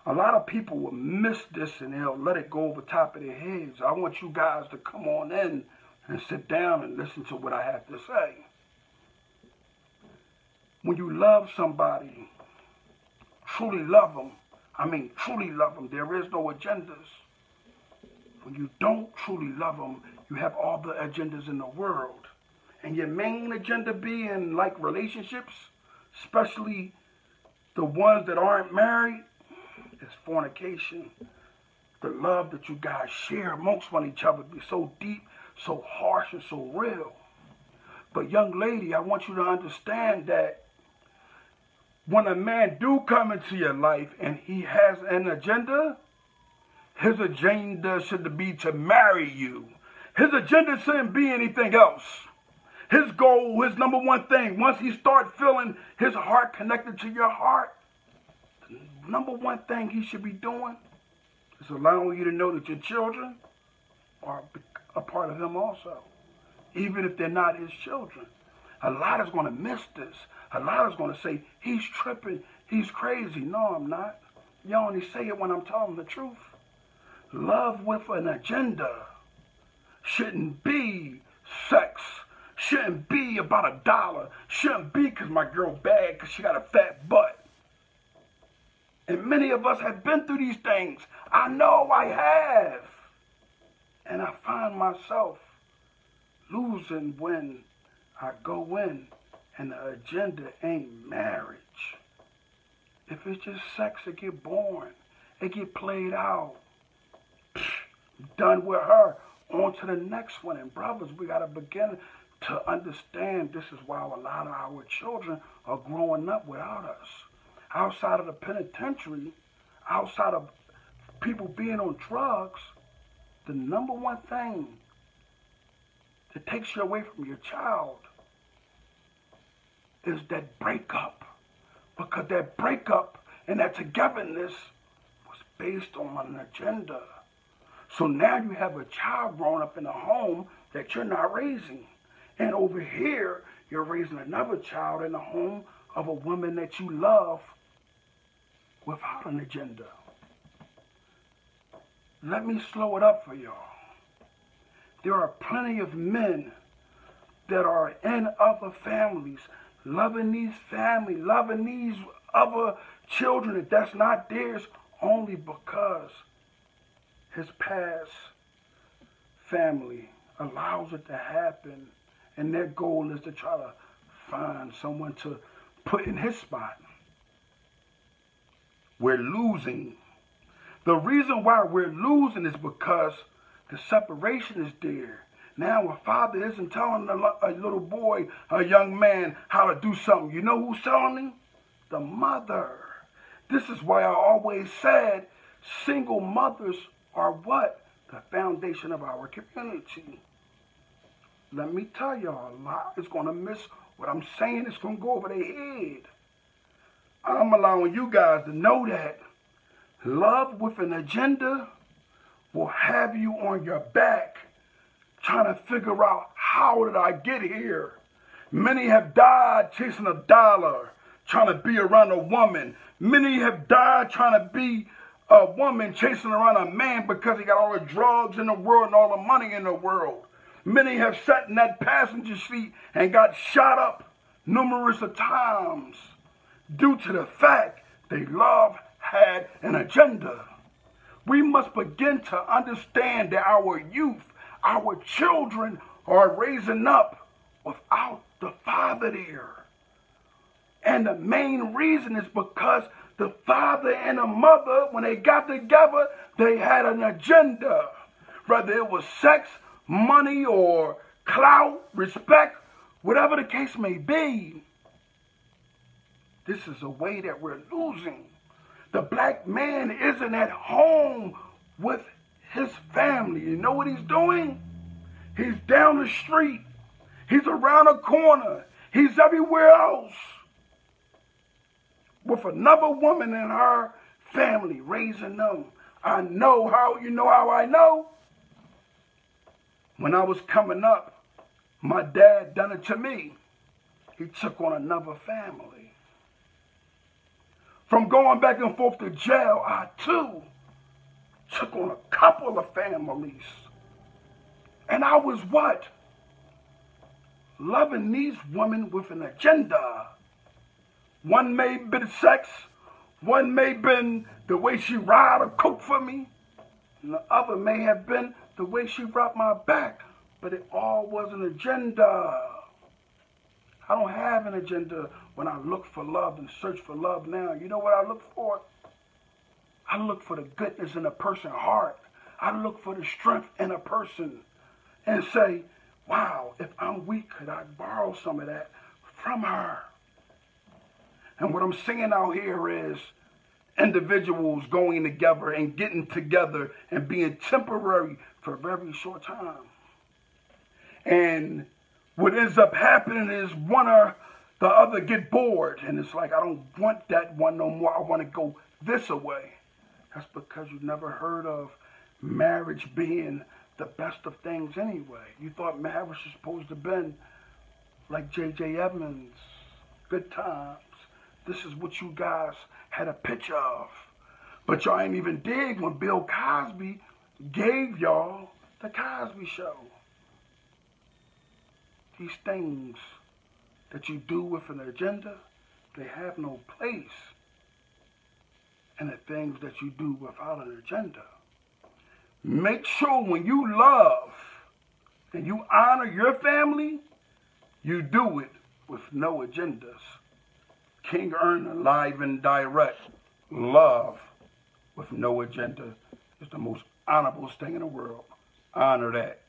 A lot of people will miss this and they'll let it go over top of their heads. I want you guys to come on in and sit down and listen to what I have to say. When you love somebody, truly love them, truly love them, there is no agendas. When you don't truly love them, you have all the agendas in the world. And your main agenda being like relationships, especially the ones that aren't married, is fornication. The love that you guys share amongst one each other be so deep, so harsh, and so real. But young lady, I want you to understand that when a man do come into your life and he has an agenda, his agenda should be to marry you. His agenda shouldn't be anything else. His goal, his number one thing, once he starts feeling his heart connected to your heart, the number one thing he should be doing is allowing you to know that your children are a part of him also, even if they're not his children. A lot is going to miss this. A lot is going to say, he's tripping, he's crazy. No, I'm not. You only say it when I'm telling the truth. Love with an agenda shouldn't be sex. Shouldn't be about $1. Shouldn't be because my girl bad because she got a fat butt. And many of us have been through these things. I know I have. And I find myself losing when I go in and the agenda ain't marriage. If it's just sex, it get boring. It get played out. Done with her. On to the next one. And brothers, we got to begin to understand this is why a lot of our children are growing up without us. Outside of the penitentiary, outside of people being on drugs, the number one thing that takes you away from your child is that breakup. Because that breakup and that togetherness was based on an agenda. So now you have a child growing up in a home that you're not raising. And over here, you're raising another child in the home of a woman that you love without an agenda. Let me slow it up for y'all. There are plenty of men that are in other families, loving these families, loving these other children that's not theirs, only because his past family allows it to happen, and their goal is to try to find someone to put in his spot. We're losing. The reason why we're losing is because the separation is there. Now a father isn't telling a little boy, a young man, how to do something. You know who's telling him? The mother. This is why I always said single mothers are what? The foundation of our community. Let me tell y'all, a lot is going to miss what I'm saying. It's going to go over their head. I'm allowing you guys to know that love with an agenda will have you on your back trying to figure out, how did I get here? Many have died chasing $1, trying to be around a woman. Many have died trying to be a woman chasing around a man because he got all the drugs in the world and all the money in the world. Many have sat in that passenger seat and got shot up numerous of times due to the fact they love had an agenda. We must begin to understand that our youth, our children are raising up without the father there. And the main reason is because the father and the mother, when they got together, they had an agenda. Whether it was sex, money, or clout, respect, whatever the case may be. This is a way that we're losing. The black man isn't at home with his family. You know what he's doing? He's down the street. He's around a corner. He's everywhere else with another woman in her family raising them. I know how. You know how I know? When I was coming up, my dad done it to me. He took on another family. From going back and forth to jail, I too took on a couple of families. And I was what? Loving these women with an agenda. One may have been sex, one may have been the way she ride or cook for me, and the other may have been the way she rubbed my back. But it all was an agenda. I don't have an agenda when I look for love and search for love now. You know what I look for? I look for the goodness in a person's heart. I look for the strength in a person and say, wow, if I'm weak, could I borrow some of that from her? And what I'm seeing out here is individuals going together and getting together and being temporary for a very short time. And what ends up happening is one or the other get bored. And it's like, I don't want that one no more. I want to go this away. That's because you've never heard of marriage being the best of things anyway. You thought marriage was supposed to be like J.J. Edmonds, good times. This is what you guys had a picture of. But y'all ain't even dig when Bill Cosby gave y'all the Cosby Show. These things that you do with an agenda, they have no place in the things that you do without an agenda. Make sure when you love and you honor your family, you do it with no agendas. King Erna, live and direct. Love with no agenda is the most honorable thing in the world. Honor that.